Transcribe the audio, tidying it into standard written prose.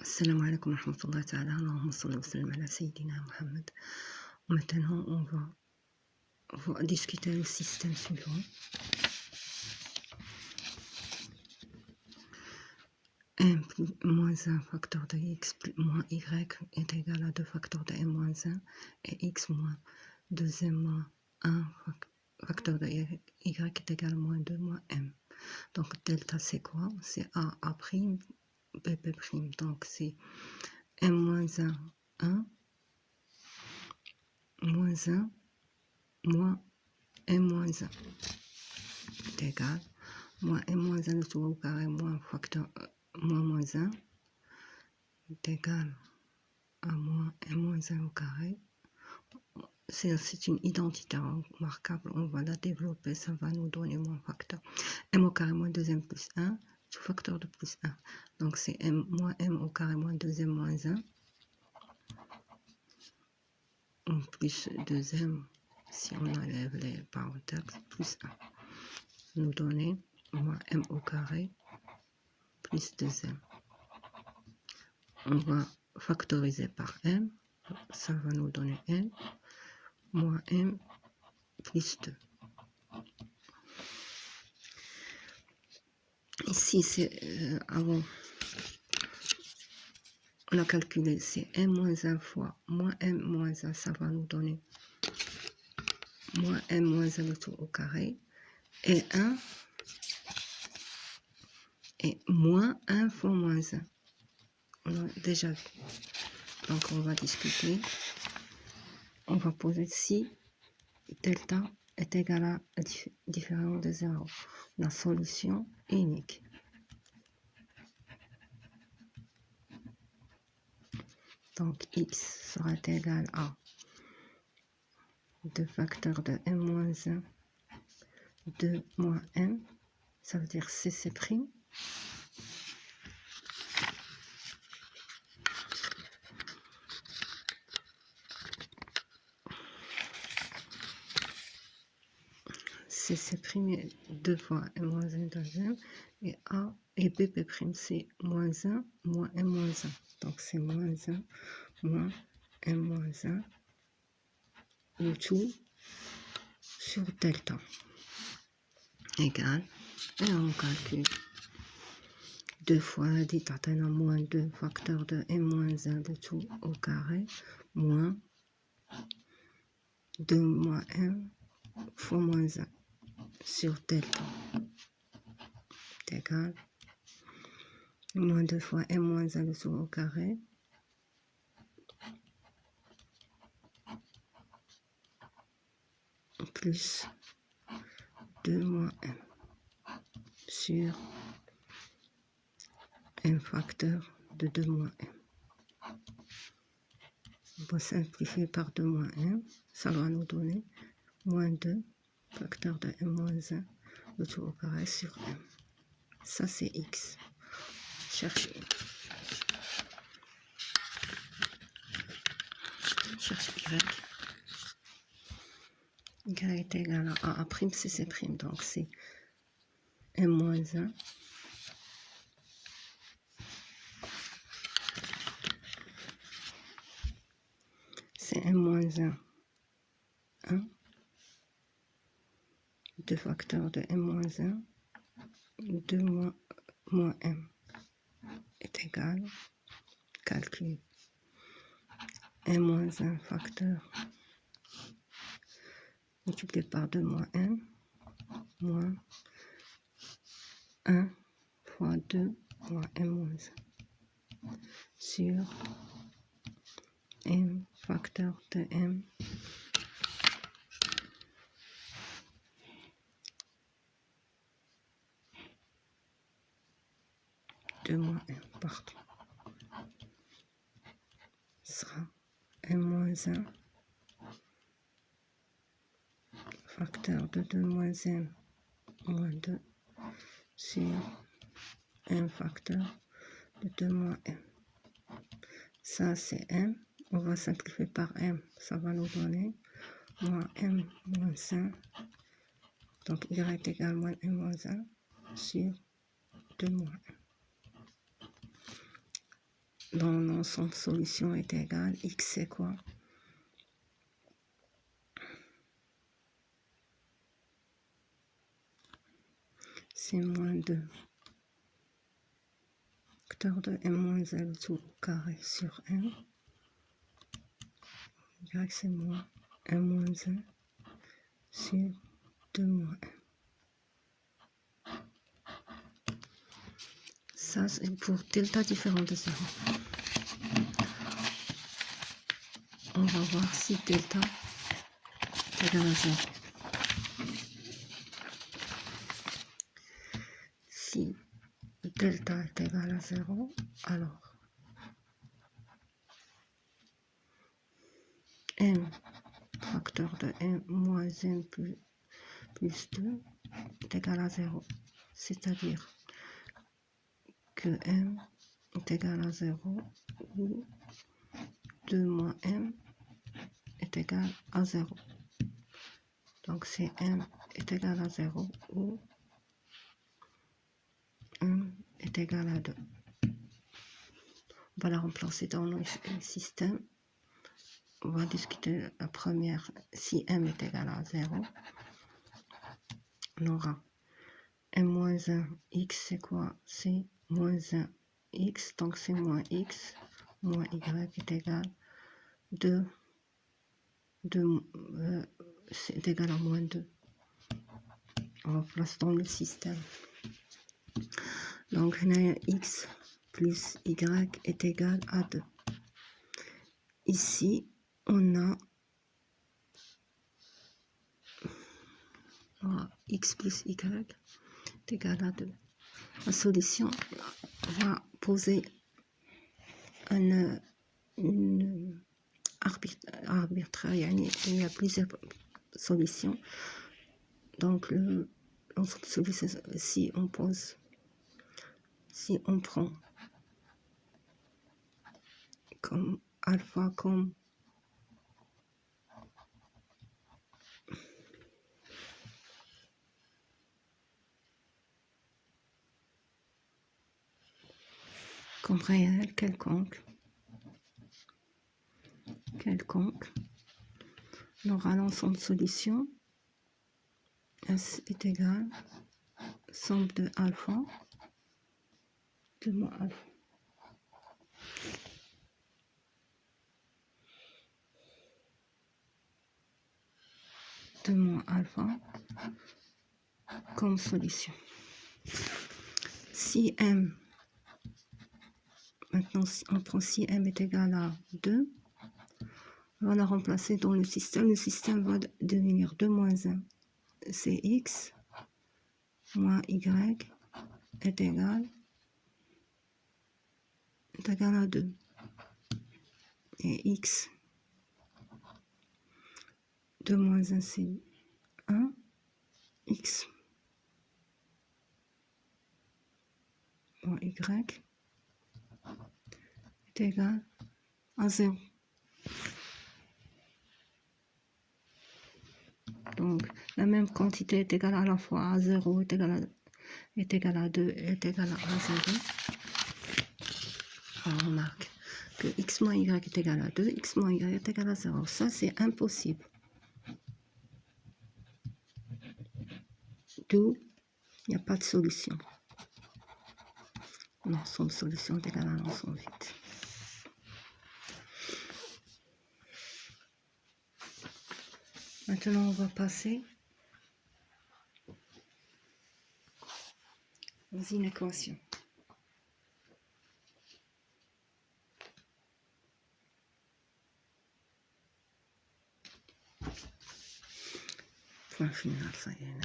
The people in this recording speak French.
Assalamu alaikum wa rahmatullahi ta'ala, Allahumma salli wa sallim ala Sayyidina Muhammad. Maintenant, on va discuter le système suivant. M moins 1 facteur de x moins y est égal à 2 facteurs de m moins 1 et x moins 2m moins 1 facteur de y est égal à moins 2 moins m. Donc delta c'est quoi? C'est a' bb'. Donc c'est m moins 1, 1, moins 1, moins m moins 1 est égal moins m moins 1 tout au carré moins facteur moins 1 est égal à moins m moins 1 au carré. C'est une identité remarquable, on va la développer, ça va nous donner moins facteur m au carré moins 2m plus 1 tout facteur de plus 1. Donc c'est m moins m au carré moins 2m moins 1 plus 2m si on enlève les parenthèses plus 1 nous donner moins m au carré plus 2m. On va factoriser par m, ça va nous donner m moins m plus 2. Ici c'est avant on a calculé, c'est m moins 1 fois moins m moins 1, ça va nous donner moins m moins 1 le tout au carré et 1 et moins 1 fois moins 1. On a déjà vu. Donc on va discuter. On va poser si delta est égal à différent de 0. La solution unique. Donc x sera égal à 2 facteurs de m moins 1, 2 moins m, ça veut dire cc'. cc' est 2 fois m moins 1 deuxième et a et bb' c'est moins 1 moins m moins 1. Donc c'est moins 1 moins m moins 1 le tout sur delta égal, et on calcule 2 fois dit atteint moins 2 facteurs de m moins 1 de tout au carré moins 2 moins m fois moins 1 sur delta est égal moins 2 fois m moins 1 de tout au carré plus 2 moins m sur m facteur de 2 moins m. On va simplifier par 2 moins m, ça va nous donner moins 2 facteur de m moins 1 le tout au carré sur m. Ça c'est x. Cherche y. Y est égal à a' cc', donc c'est m moins 1 c'est m moins 1, 1, 2 facteurs de m moins 1, 2 moins m est égal, calcul m moins 1 facteur multiplié par 2 moins m, moins 1 fois 2 moins m moins 1 sur m facteur de m de moins m partout sera m moins 1 facteur de 2 moins m moins 2 sur m facteur de 2 moins m. Ça c'est m, on va simplifier par m, ça va nous donner moins m moins 1, donc y est égal à moins m moins 1 sur 2 moins m. dans l'ensemble solution est égal, x c'est quoi? C'est moins 2. Facteur de m moins l tout carré sur m. Y c'est moins m moins 1 sur 2 moins m. Ça, c'est pour delta différent de 0. On va voir si delta est égal à 0. Si delta est égal à 0, alors m facteur de m moins m plus 2 est égal à 0. C'est-à-dire que m est égal à 0 ou 2 moins m est égal à 0. Donc c'est m est égal à 0 ou m est égal à 2. On va la remplacer dans le système. On va discuter la première. Si m est égal à 0, on aura m moins 1, x c'est quoi? C'est moins 1 x, donc c'est moins x, moins y est égal 2, c'est égal à moins 2. On remplace dans le système. Donc x plus y est égal à 2. Ici, on a x plus y est égal à 2. La solution va poser une arbitraire, il y a plusieurs solutions. Donc, l'ensemble solution, si on prend comme alpha comme réel quelconque, on aura l'ensemble solution S est égal somme de alpha de moins alpha. De moins alpha comme solution. Si m, maintenant on prend si m est égal à 2, on va la remplacer dans le système. Le système va devenir 2 moins 1, c'est x, moins y est égal à 2. Et x, 2 moins 1 c'est 1, x moins y est égal à 0. Donc, la même quantité est égale à la fois à 0, est égale à 2, est égale à 0. On remarque que x moins y est égal à 2, x moins y est égal à 0. Ça, c'est impossible. D'où il n'y a pas de solution. L'ensemble solution est égal à l'ensemble vide. Maintenant, on va passer aux inéquations. Point final, ça y est.